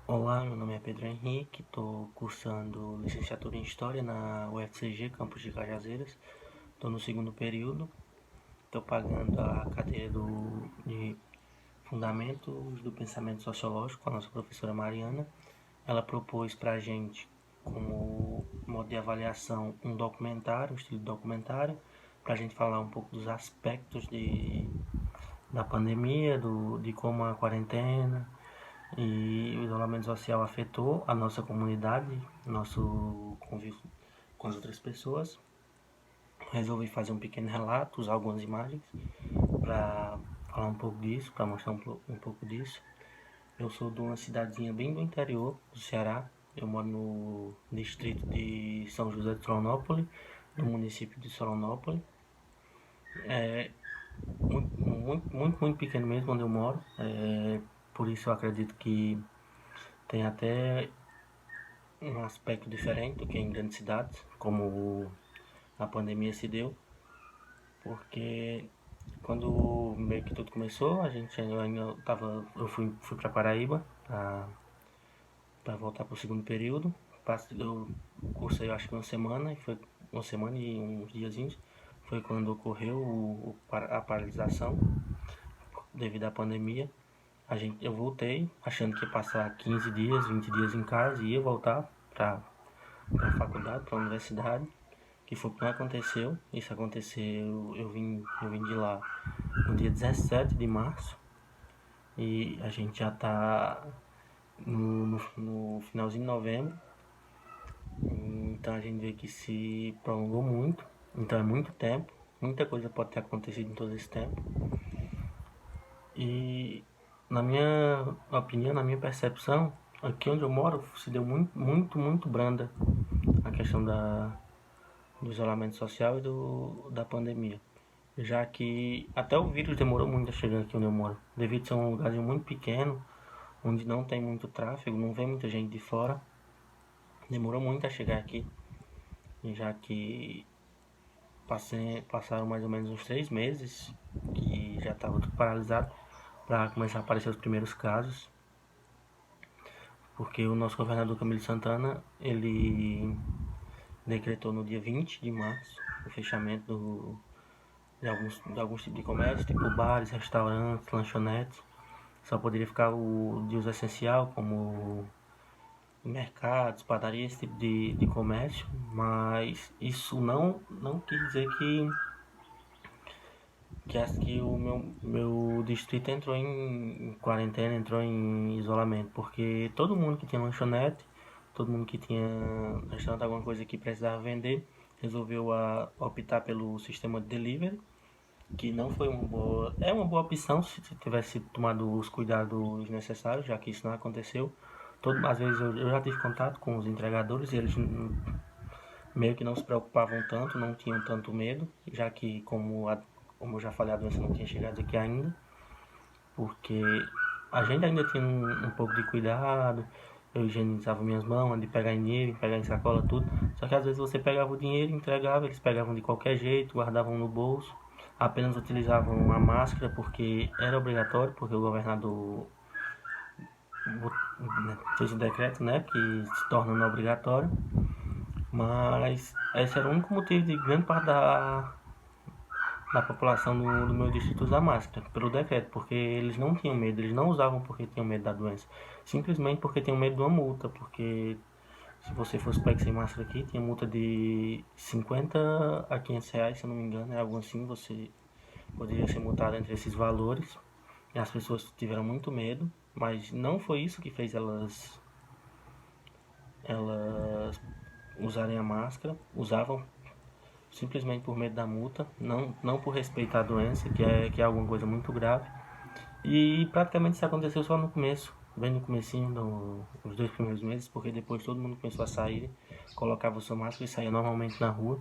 Olá, meu nome é Pedro Henrique, estou cursando licenciatura em História na UFCG, campus de Cajazeiras. Estou no segundo período, estou pagando a cadeira de Fundamentos do Pensamento Sociológico com a nossa professora Mariana. Ela propôs para a gente, como modo de avaliação, um documentário, um estilo de documentário, para a gente falar um pouco dos aspectos da pandemia, de como a quarentena e o isolamento social afetou a nossa comunidade, nosso convívio com as outras pessoas. Resolvi fazer um pequeno relato, usar algumas imagens para falar um pouco disso, para mostrar um pouco disso. Eu sou de uma cidadezinha bem do interior do Ceará. Eu moro no distrito de São José de Soronópolis, no município de Soronópolis. É muito pequeno mesmo onde eu moro. Por isso eu acredito que tem até um aspecto diferente do que em grandes cidades, como a pandemia se deu, porque quando meio que tudo começou, eu fui para Paraíba para voltar para o segundo período. Eu cursei acho que uma semana, e foi uma semana e uns diazinhos, foi quando ocorreu a paralisação devido à pandemia. Eu voltei achando que ia passar 15 dias, 20 dias em casa e ia voltar para a faculdade, para a universidade, que foi o que não aconteceu. Isso aconteceu, eu vim de lá no dia 17 de março e a gente já está no finalzinho de novembro, então a gente vê que se prolongou muito, então é muito tempo, muita coisa pode ter acontecido em todo esse tempo. E na minha opinião, na minha percepção, aqui onde eu moro se deu muito branda a questão do isolamento social e da pandemia. Já que até o vírus demorou muito a chegar aqui onde eu moro, devido a ser um lugarzinho muito pequeno, onde não tem muito tráfego, não vem muita gente de fora, demorou muito a chegar aqui, já que passaram mais ou menos uns 3 meses que já estava tudo paralisado para começar a aparecer os primeiros casos, porque o nosso governador Camilo Santana, ele decretou no dia 20 de março o fechamento de alguns tipos de comércio, tipo bares, restaurantes, lanchonetes. Só poderia ficar o de uso essencial, como mercados, padarias, esse tipo de comércio, mas isso não quer dizer que o meu distrito entrou em quarentena, entrou em isolamento, porque todo mundo que tinha lanchonete, todo mundo que tinha restaurante, alguma coisa que precisava vender, resolveu optar pelo sistema de delivery, que não foi uma boa. É uma boa opção se tivesse tomado os cuidados necessários, já que isso não aconteceu. Às vezes eu já tive contato com os entregadores e eles meio que não se preocupavam tanto, não tinham tanto medo, já que, como eu já falei, a doença não tinha chegado aqui ainda, porque a gente ainda tinha um pouco de cuidado. Eu higienizava minhas mãos, de pegar em dinheiro, pegar em sacola, tudo. Só que às vezes você pegava o dinheiro, entregava, eles pegavam de qualquer jeito, guardavam no bolso, apenas utilizavam a máscara porque era obrigatório, porque o governador fez o decreto, né, que se torna obrigatório. Mas esse era o único motivo de grande parte da população do meu distrito usar máscara, pelo decreto, porque eles não tinham medo, eles não usavam porque tinham medo da doença, simplesmente porque tinham medo de uma multa, porque se você fosse pego sem máscara aqui, tinha multa de 50 a 500 reais, se eu não me engano, é algo assim, você poderia ser multado entre esses valores, e as pessoas tiveram muito medo, mas não foi isso que fez elas usarem a máscara, usavam simplesmente por medo da multa, não por respeitar a doença, que é alguma coisa muito grave. E praticamente isso aconteceu só no começo, bem no comecinho, nos 2 primeiros meses, porque depois todo mundo começou a sair, colocava o seu máscara e saía normalmente na rua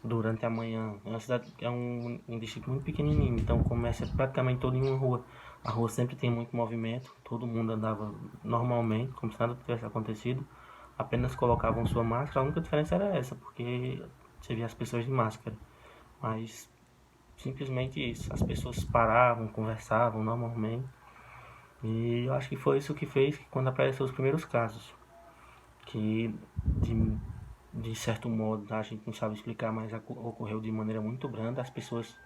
durante a manhã. É uma cidade, é um distrito muito pequenininho, então o comércio é praticamente todo em uma rua. A rua sempre tem muito movimento, todo mundo andava normalmente, como se nada tivesse acontecido, apenas colocavam sua máscara. A única diferença era essa, porque você via as pessoas de máscara, mas simplesmente isso, as pessoas paravam, conversavam normalmente. E eu acho que foi isso que fez que quando apareceu os primeiros casos, que de certo modo a gente não sabe explicar, mas ocorreu de maneira muito branda. As pessoas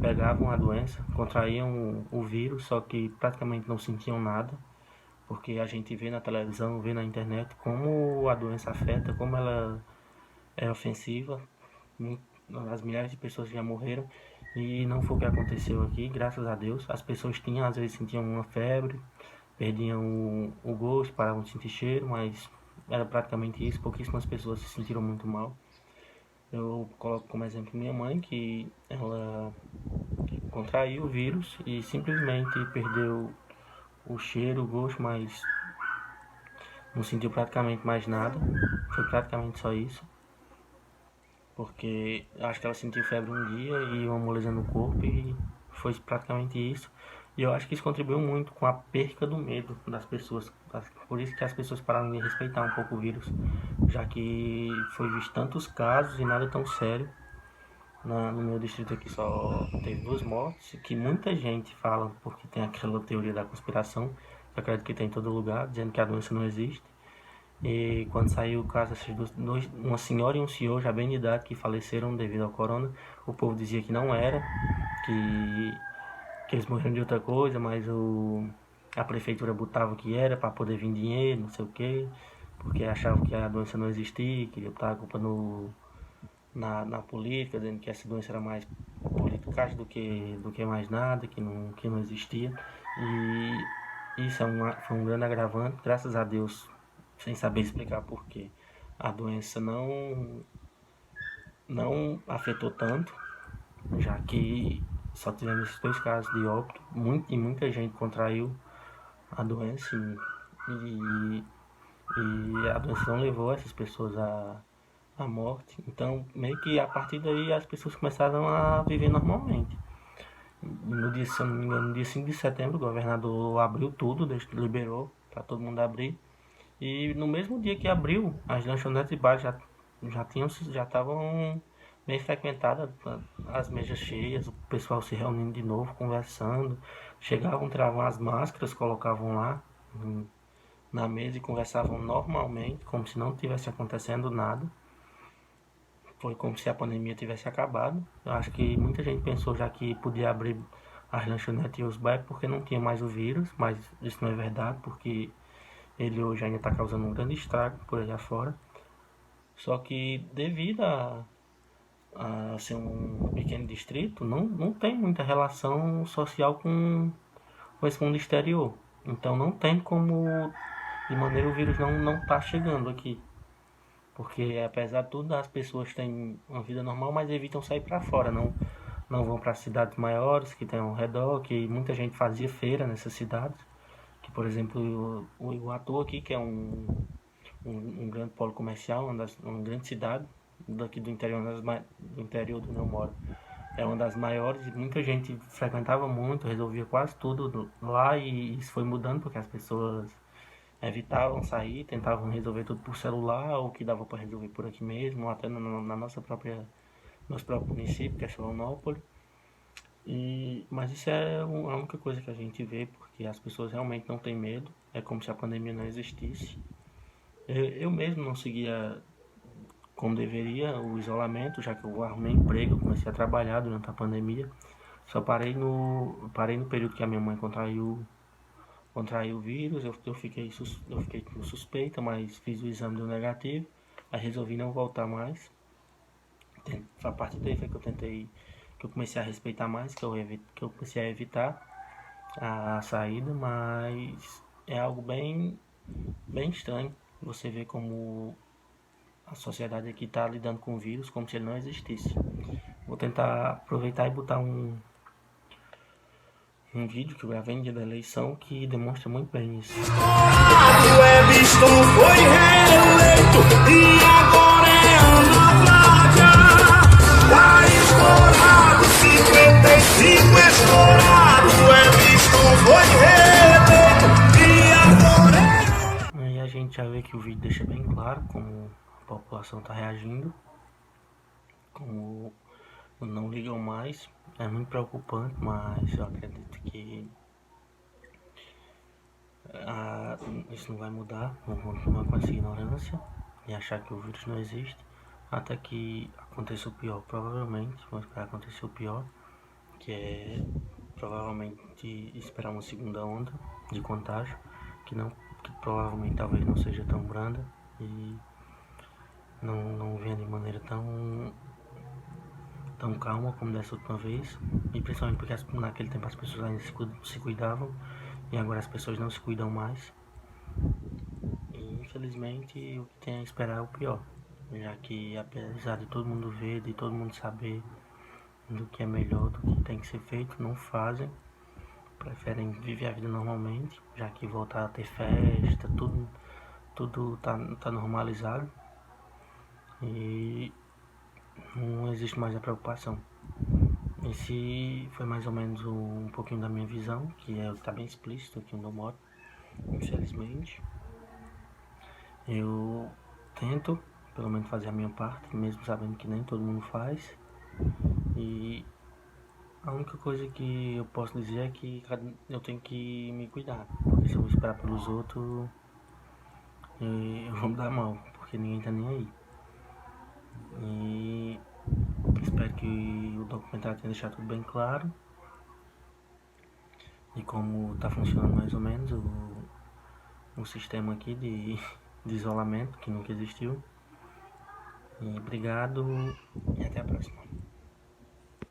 pegavam a doença, contraíam o vírus, só que praticamente não sentiam nada, porque a gente vê na televisão, vê na internet como a doença afeta, como ela é ofensiva. As milhares de pessoas já morreram e não foi o que aconteceu aqui, graças a Deus. As pessoas tinham, às vezes sentiam uma febre, perdiam o gosto, paravam de sentir cheiro, mas era praticamente isso. Pouquíssimas pessoas se sentiram muito mal. Eu coloco como exemplo minha mãe, que ela contraiu o vírus e simplesmente perdeu o cheiro, o gosto, mas não sentiu praticamente mais nada. Foi praticamente só isso. Porque acho que ela sentiu febre um dia e uma moleza no corpo e foi praticamente isso. E eu acho que isso contribuiu muito com a perca do medo das pessoas. Por isso que as pessoas pararam de respeitar um pouco o vírus, já que foi visto tantos casos e nada tão sério. No meu distrito aqui só teve 2 mortes, que muita gente fala, porque tem aquela teoria da conspiração, que eu acredito que tem em todo lugar, dizendo que a doença não existe. E quando saiu o caso desses uma senhora e um senhor já bem de idade que faleceram devido ao corona, o povo dizia que não era, que eles morreram de outra coisa, mas a prefeitura botava que era para poder vir dinheiro, não sei o que, porque achavam que a doença não existia, queria botar a culpa na política, dizendo que essa doença era mais politicagem do que mais nada, que não existia. E isso foi um grande agravante, graças a Deus, sem saber explicar porquê. A doença não afetou tanto, já que só tivemos esses 2 casos de óbito, e muita gente contraiu a doença e, e a doença não levou essas pessoas à morte. Então, meio que a partir daí as pessoas começaram a viver normalmente. No dia, se eu não me engano, no dia 5 de setembro, o governador abriu tudo, liberou para todo mundo abrir. E no mesmo dia que abriu, as lanchonetes e bares já estavam bem frequentadas, as mesas cheias, o pessoal se reunindo de novo, conversando. Chegavam, tiravam as máscaras, colocavam lá na mesa e conversavam normalmente, como se não tivesse acontecendo nada. Foi como se a pandemia tivesse acabado. Eu acho que muita gente pensou já que podia abrir as lanchonetes e os bares porque não tinha mais o vírus, mas isso não é verdade, porque ele hoje ainda está causando um grande estrago por aí afora. Só que devido a ser um pequeno distrito, não tem muita relação social com esse mundo exterior. Então não tem como, de maneira, o vírus não tá chegando aqui. Porque apesar de tudo, as pessoas têm uma vida normal, mas evitam sair para fora, não vão para cidades maiores que tem ao redor, que muita gente fazia feira nessas cidades. Que, por exemplo, o Iguatu aqui, que é um grande polo comercial, uma grande cidade daqui do interior, do interior do onde eu moro. É uma das maiores e muita gente frequentava muito, resolvia quase tudo lá e isso foi mudando porque as pessoas evitavam sair, tentavam resolver tudo por celular ou que dava para resolver por aqui mesmo, ou até na nosso próprio município, que é Solonópolis. Mas isso é a única coisa que a gente vê, porque as pessoas realmente não têm medo, é como se a pandemia não existisse. Eu mesmo não seguia como deveria o isolamento, já que eu arrumei emprego, eu comecei a trabalhar durante a pandemia. Só parei no período que a minha mãe contraiu o vírus, eu fiquei com suspeita, mas fiz o exame, deu negativo, aí resolvi não voltar mais. A partir daí foi que eu comecei a respeitar mais, que eu comecei a evitar a saída, mas é algo bem estranho. Você vê como a sociedade aqui está lidando com o vírus como se ele não existisse. Vou tentar aproveitar e botar um vídeo que eu gravei no dia da eleição que demonstra muito bem isso. O Eviston foi reeleito e agora é Ana Flávia. Tá estourado, 55 estourado. O Eviston foi reeleito e agora é... Aí a gente já vê que o vídeo deixa bem claro como a população está reagindo, como não ligam mais. É muito preocupante, mas eu acredito Isso não vai mudar, vão continuar com essa ignorância e achar que o vírus não existe, até que aconteça o pior. Provavelmente, vamos esperar acontecer o pior, que é provavelmente esperar uma segunda onda de contágio, que provavelmente talvez não seja tão branda e não venha de maneira tão calma como dessa última vez, e principalmente porque naquele tempo as pessoas ainda se cuidavam e agora as pessoas não se cuidam mais. E infelizmente o que tem a esperar é o pior, já que apesar de todo mundo ver, de todo mundo saber do que é melhor, do que tem que ser feito, não fazem, preferem viver a vida normalmente, já que voltar a ter festa, tudo tá normalizado e não existe mais a preocupação. Esse foi mais ou menos um pouquinho da minha visão, que tá bem explícito aqui onde eu moro, infelizmente. Eu tento, pelo menos, fazer a minha parte, mesmo sabendo que nem todo mundo faz. E a única coisa que eu posso dizer é que eu tenho que me cuidar, porque se eu vou esperar pelos outros, eu vou me dar mal, porque ninguém tá nem aí. E espero que o documentário tenha deixado tudo bem claro e como tá funcionando mais ou menos o sistema aqui de isolamento, que nunca existiu. E obrigado e até a próxima.